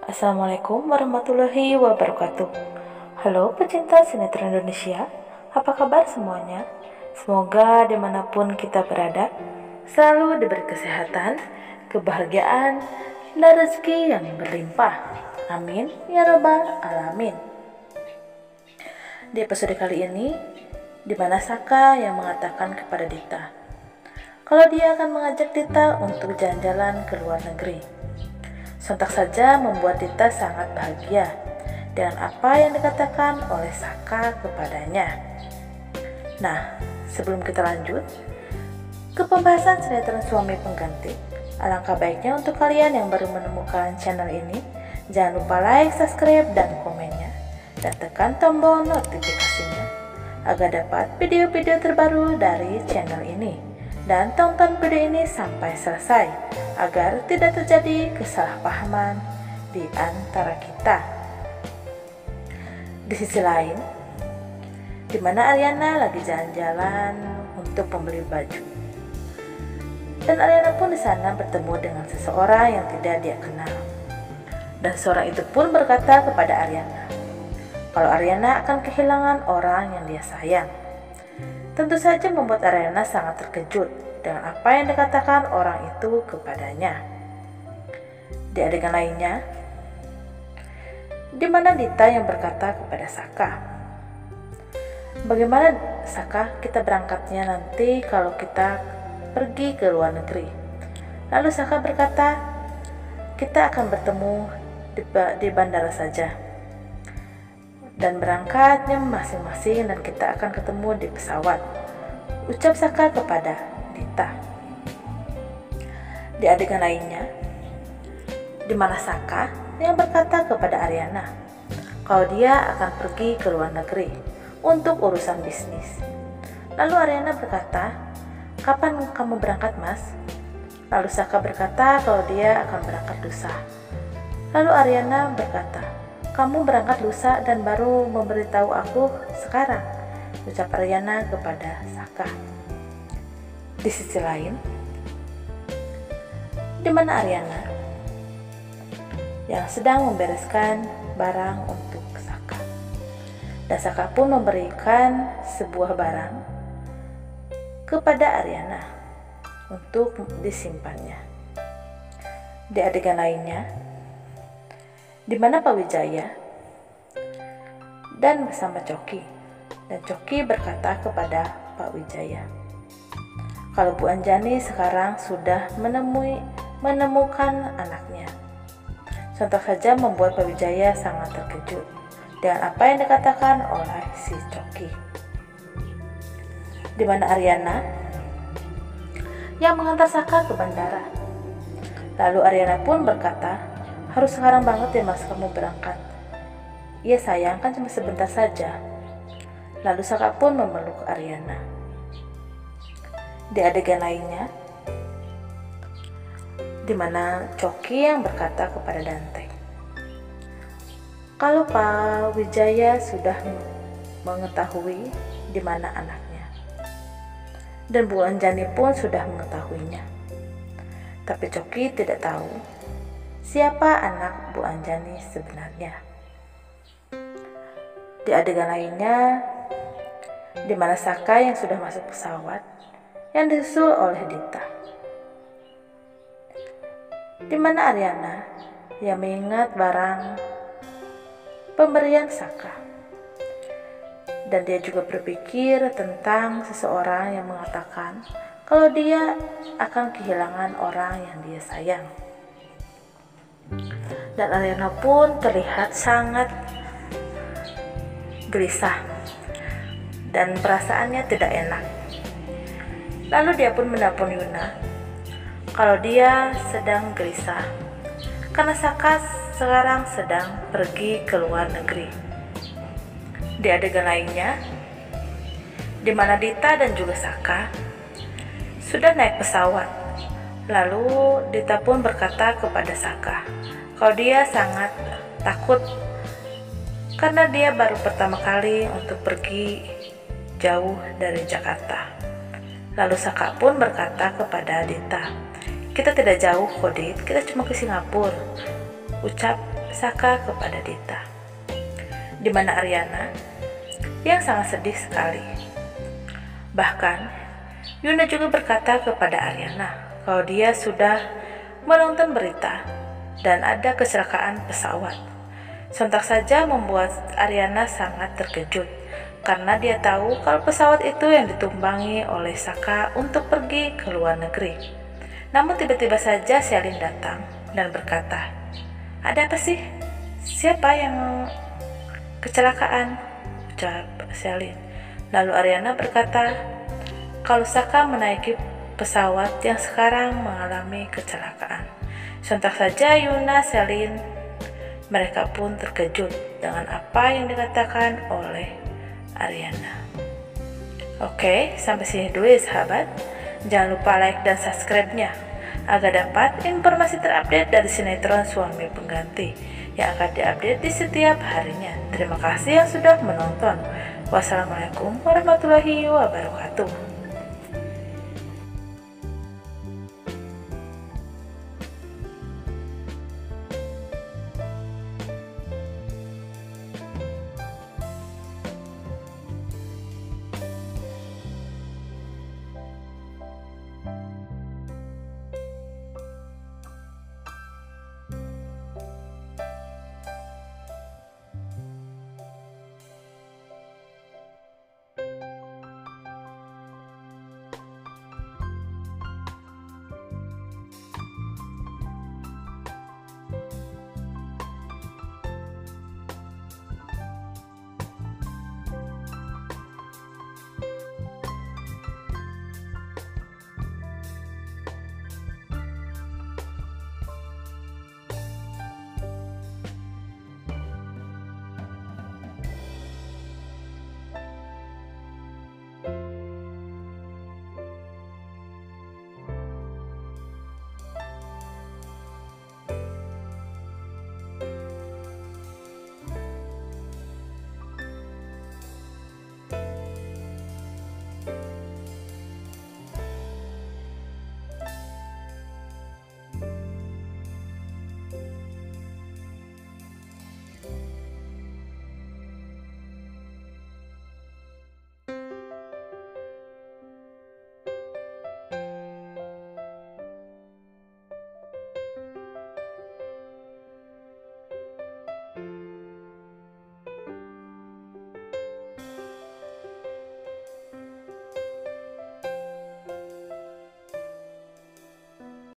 Assalamualaikum warahmatullahi wabarakatuh. Halo pecinta sinetron Indonesia, apa kabar semuanya? Semoga dimanapun kita berada, selalu diberi kesehatan, kebahagiaan, dan rezeki yang berlimpah. Amin ya rabbal alamin. Di episode kali ini, di mana Saka yang mengatakan kepada Dita kalau dia akan mengajak Dita untuk jalan-jalan ke luar negeri. Sontak saja membuat Dita sangat bahagia dengan apa yang dikatakan oleh Saka kepadanya. Nah, sebelum kita lanjut ke pembahasan sinetron Suami Pengganti, alangkah baiknya untuk kalian yang baru menemukan channel ini, jangan lupa like, subscribe, dan komennya, dan tekan tombol notifikasinya agar dapat video-video terbaru dari channel ini. Dan tonton video ini sampai selesai agar tidak terjadi kesalahpahaman di antara kita. Di sisi lain, di mana Ariana lagi jalan-jalan untuk membeli baju, dan Ariana pun di sana bertemu dengan seseorang yang tidak dia kenal. Dan seorang itu pun berkata kepada Ariana kalau Ariana akan kehilangan orang yang dia sayang. Tentu saja membuat Ariana sangat terkejut dengan apa yang dikatakan orang itu kepadanya. Di adegan lainnya, di mana Dita yang berkata kepada Saka, "Bagaimana Saka kita berangkatnya nanti kalau kita pergi ke luar negeri?" Lalu Saka berkata, "Kita akan bertemu di bandara saja. Dan berangkatnya masing-masing dan kita akan ketemu di pesawat," ucap Saka kepada Dita. Di adegan lainnya, di mana Saka yang berkata kepada Ariana kalau dia akan pergi ke luar negeri untuk urusan bisnis. Lalu Ariana berkata, "Kapan kamu berangkat, Mas?" Lalu Saka berkata kalau dia akan berangkat lusa. Lalu Ariana berkata, "Kamu berangkat lusa dan baru memberitahu aku sekarang," ucap Ariana kepada Saka. Di sisi lain, di mana Ariana yang sedang membereskan barang untuk Saka, dan Saka pun memberikan sebuah barang kepada Ariana untuk disimpannya. Di adegan lainnya, di mana Pak Wijaya dan bersama Coki, dan Coki berkata kepada Pak Wijaya kalau Bu Anjani sekarang sudah menemukan anaknya. Sontak saja membuat Pak Wijaya sangat terkejut dengan apa yang dikatakan oleh si Coki. Di mana Ariana yang mengantar Saka ke bandara. Lalu Ariana pun berkata, "Harus sekarang banget ya Mas kamu berangkat." "Iya sayang, kan cuma sebentar saja." Lalu Saka pun memeluk Ariana. Di adegan lainnya, di mana Coki yang berkata kepada Dante kalau Pak Wijaya sudah mengetahui di mana anaknya, dan Bu Anjani pun sudah mengetahuinya. Tapi Coki tidak tahu siapa anak Bu Anjani sebenarnya. Di adegan lainnya, di mana Saka yang sudah masuk pesawat yang disusul oleh Dita. Di mana Ariana yang mengingat barang pemberian Saka. Dan dia juga berpikir tentang seseorang yang mengatakan kalau dia akan kehilangan orang yang dia sayang. Dan Ariana pun terlihat sangat gelisah dan perasaannya tidak enak. Lalu dia pun menelpon Yuna kalau dia sedang gelisah karena Saka sekarang sedang pergi ke luar negeri. Di adegan lainnya, di mana Dita dan juga Saka sudah naik pesawat. Lalu Dita pun berkata kepada Saka kalau dia sangat takut karena dia baru pertama kali untuk pergi jauh dari Jakarta. Lalu Saka pun berkata kepada Dita, "Kita tidak jauh kok Dit, kita cuma ke Singapura," ucap Saka kepada Dita, di mana Ariana yang sangat sedih sekali. Bahkan Yuna juga berkata kepada Ariana kalau dia sudah menonton berita dan ada kecelakaan pesawat. Sontak saja membuat Ariana sangat terkejut karena dia tahu kalau pesawat itu yang ditumpangi oleh Saka untuk pergi ke luar negeri. Namun tiba-tiba saja Selin datang dan berkata, "Ada apa sih? Siapa yang kecelakaan?" ucap Selin. Lalu Ariana berkata kalau Saka menaiki pesawat yang sekarang mengalami kecelakaan. Sontak saja Yuna, Selin, mereka pun terkejut dengan apa yang dikatakan oleh Ariana. Oke, sampai sini dulu ya sahabat. Jangan lupa like dan subscribe-nya agar dapat informasi terupdate dari sinetron Suami Pengganti yang akan diupdate di setiap harinya. Terima kasih yang sudah menonton. Wassalamualaikum warahmatullahi wabarakatuh.